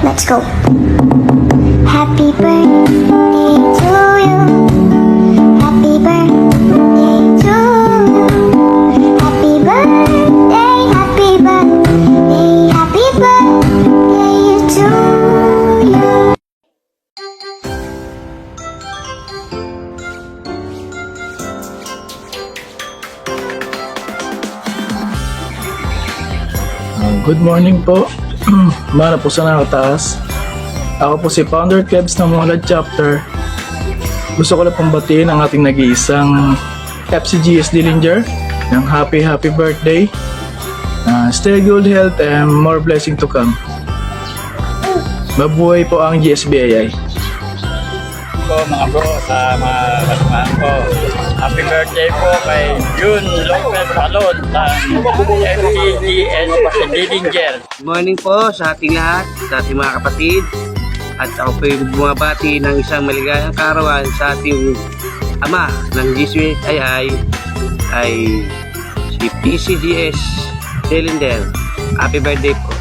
Let's go. Happy birthday to you. Happy birthday to you. Happy birthday, happy birthday, happy birthday to you. Good morning po. Mana po sa nakataas. Ako po si Founder Kebs ng Monglad Chapter. Gusto ko lang pong batiin ang ating nag-iisang FCGS Dillinger ng happy birthday. Stay good health and more blessing to come. Mabuhay po ang GSBAI. Po mga bro sa mga kasamahan ko. Happy birthday po kay June Lopez Salon ng FCGS Dillinger. Good morning po sa ating lahat, sa ating mga kapatid. At ako po yung bumabati ng isang maligayang karawan sa ating ama ng GSBAI ay si PCGS Dillinger. Happy birthday po.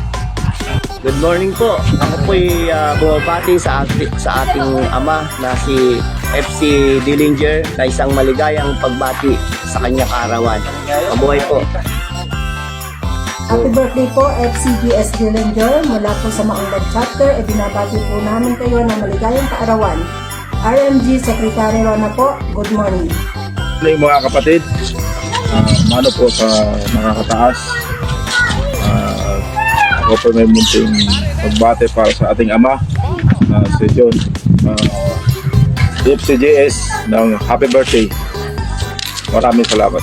Good morning po. Ako po'y bumabati sa ating ama na si FC Dillinger na isang maligayang pagbati sa kanyang kaarawan. Mabuhay po. Happy birthday po, FCGS Dillinger. Mula po sa Monglad Chapter, binabati po namin kayo ng maligayang kaarawan. RMG Secretary Rona po, good morning. Hello mga kapatid, mano po sa nakakataas. Ako po may munting magbate para sa ating ama, si John FCJS ng happy birthday. Maraming salamat.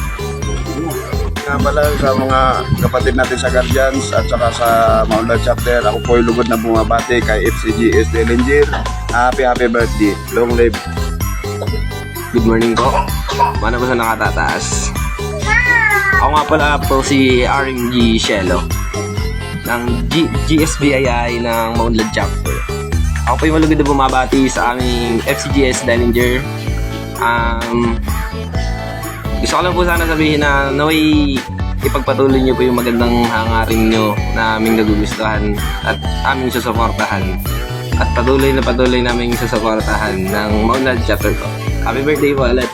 Nga pala sa mga kapatid natin sa Guardians at saka sa Monglad Chapter, ako po yung lugod na bumabati kay FCGS Dillinger. Happy birthday, long live. Good morning po. Mana po sa nakatataas. Ako nga pala po si RMG Shelo ng GSBAI ng Monglad Chapter. Ako po yung malugod na bumabati sa aming FCGS Dillinger. Gusto ko lang po sana sabihin na naway ipagpatuloy nyo po yung magandang hangarin nyo na aming nagugustuhan at aming susuportahan. At patuloy namin susuportahan ng Monglad Chapter ko. Happy birthday po ulit.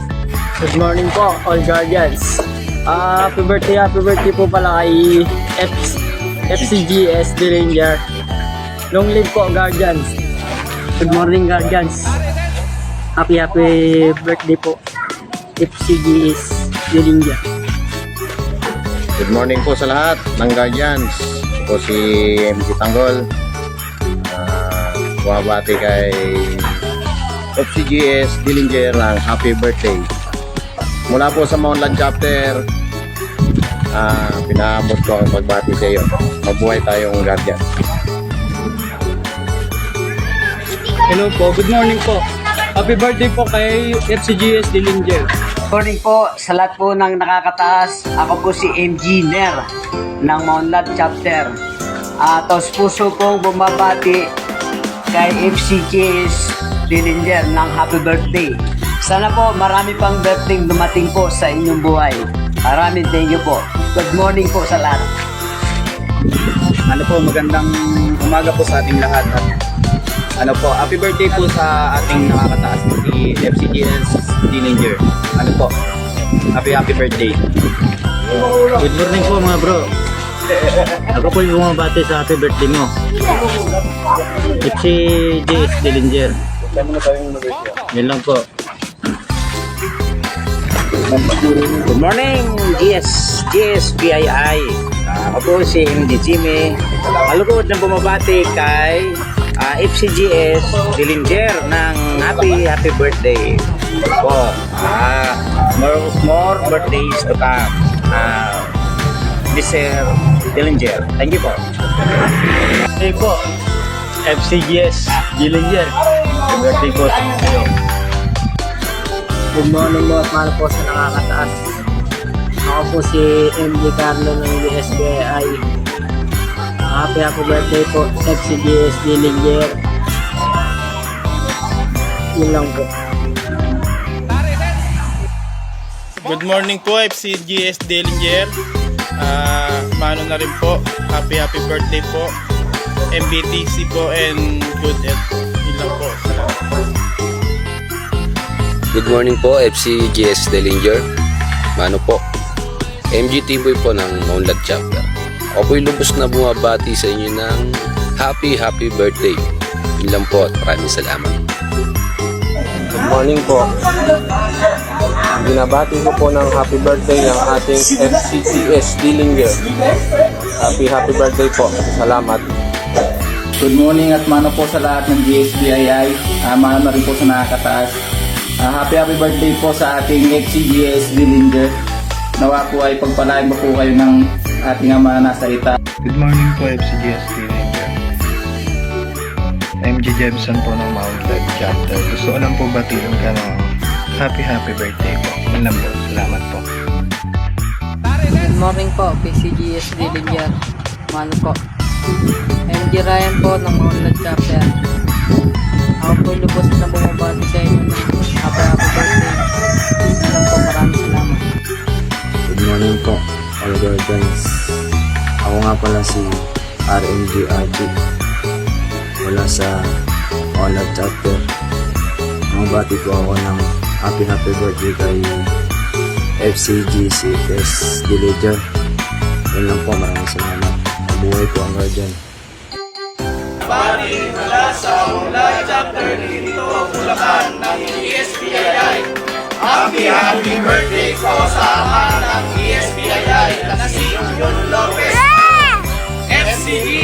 Good morning po, all Guardians. Happy birthday po pala kay FCGS Dillinger. Long live po, Guardians. Good morning, Guardians. Happy birthday po, FCGS Dillinger. Good morning po sa lahat ng Guardians. Ako si MG Tanggol. Bumabati kay FCGS Dillinger ng happy birthday. Mula po sa Monglad Chapter, pinaabot ko ang pagbati sa iyo. Mabuhay tayong Guardian. Hello po, good morning po. Happy birthday po kay FCGS Dillinger. Good morning po sa lahat po ng nakakataas. Ako po si MG Ner ng Monglad Chapter. Tos puso pong bumabati kay FCGS Dillinger ng happy birthday. Sana po marami pang birthday dumating po sa inyong buhay. Maraming thank you po. Good morning po sa lahat. Ano po, magandang umaga po sa ating lahat. Ano po, happy birthday po sa ating nakakataas si FCGS Dillinger. Ano po, happy birthday. Good morning po mga bro. Ako po yung bumabati sa happy birthday mo. FCGS Dillinger. Yan lang po. Good morning, GSBAI. Ako po si MD Jimmy. Malugod na bumabati kay FCGS Dillinger ng happy birthday po. More birthdays to come. Mr. Dillinger. Thank you po. Hey po, FCGS Dillinger. Birthday po sa inyo. Good morning mo at mahal po sa nakakataas. Ako po si MD Carlo ng GSBAI. Happy birthday po, FCGS Dillinger. Yun lang po. Good morning po FCGS Dillinger. Mano na rin po. Happy birthday po. MBTC po and good health. Yun lang po. Salamat. Good morning po, FCGS Dillinger. Mano po, MG Timboy po ng Maunlad Chapter. Ako po'y lubos na bumabati sa inyo ng happy birthday. Yun lang po at maraming salamat. Good morning po. Binabati ko po ng happy birthday ng ating FCGS Dillinger. Happy birthday po. Salamat. Good morning at mano po sa lahat ng GSBII. Mano na rin po sa nakakataas. Happy birthday po sa ating FCGS Dillinger. Nawa po ay pagpalain mo po kayo ng ating ama na nasa ita. Good morning po, FCGS Dillinger. MG Jebson po ng Maunlad Chapter. Gusto ko lang po batiin ka ng happy birthday po. Yun lang po. Salamat po. Good morning po, PCGS Dillinger. Mano po. MG Ryan po ng Maunlad Chapter. Ako po lubos na bumabati sa inyo ng happy birthday. Alam po, maraming salamat. Good morning po, all guardians. Ako nga pala si RMG RG. Mula sa Maunlad Chapter. Mabati po ako ng happy birthday kay FCGS Dillinger. Yun lang po, maraming salamat. Mabuhay po ang guardian. Happy birthday po sa ama ng ESPII na si Jun Lopez. FCG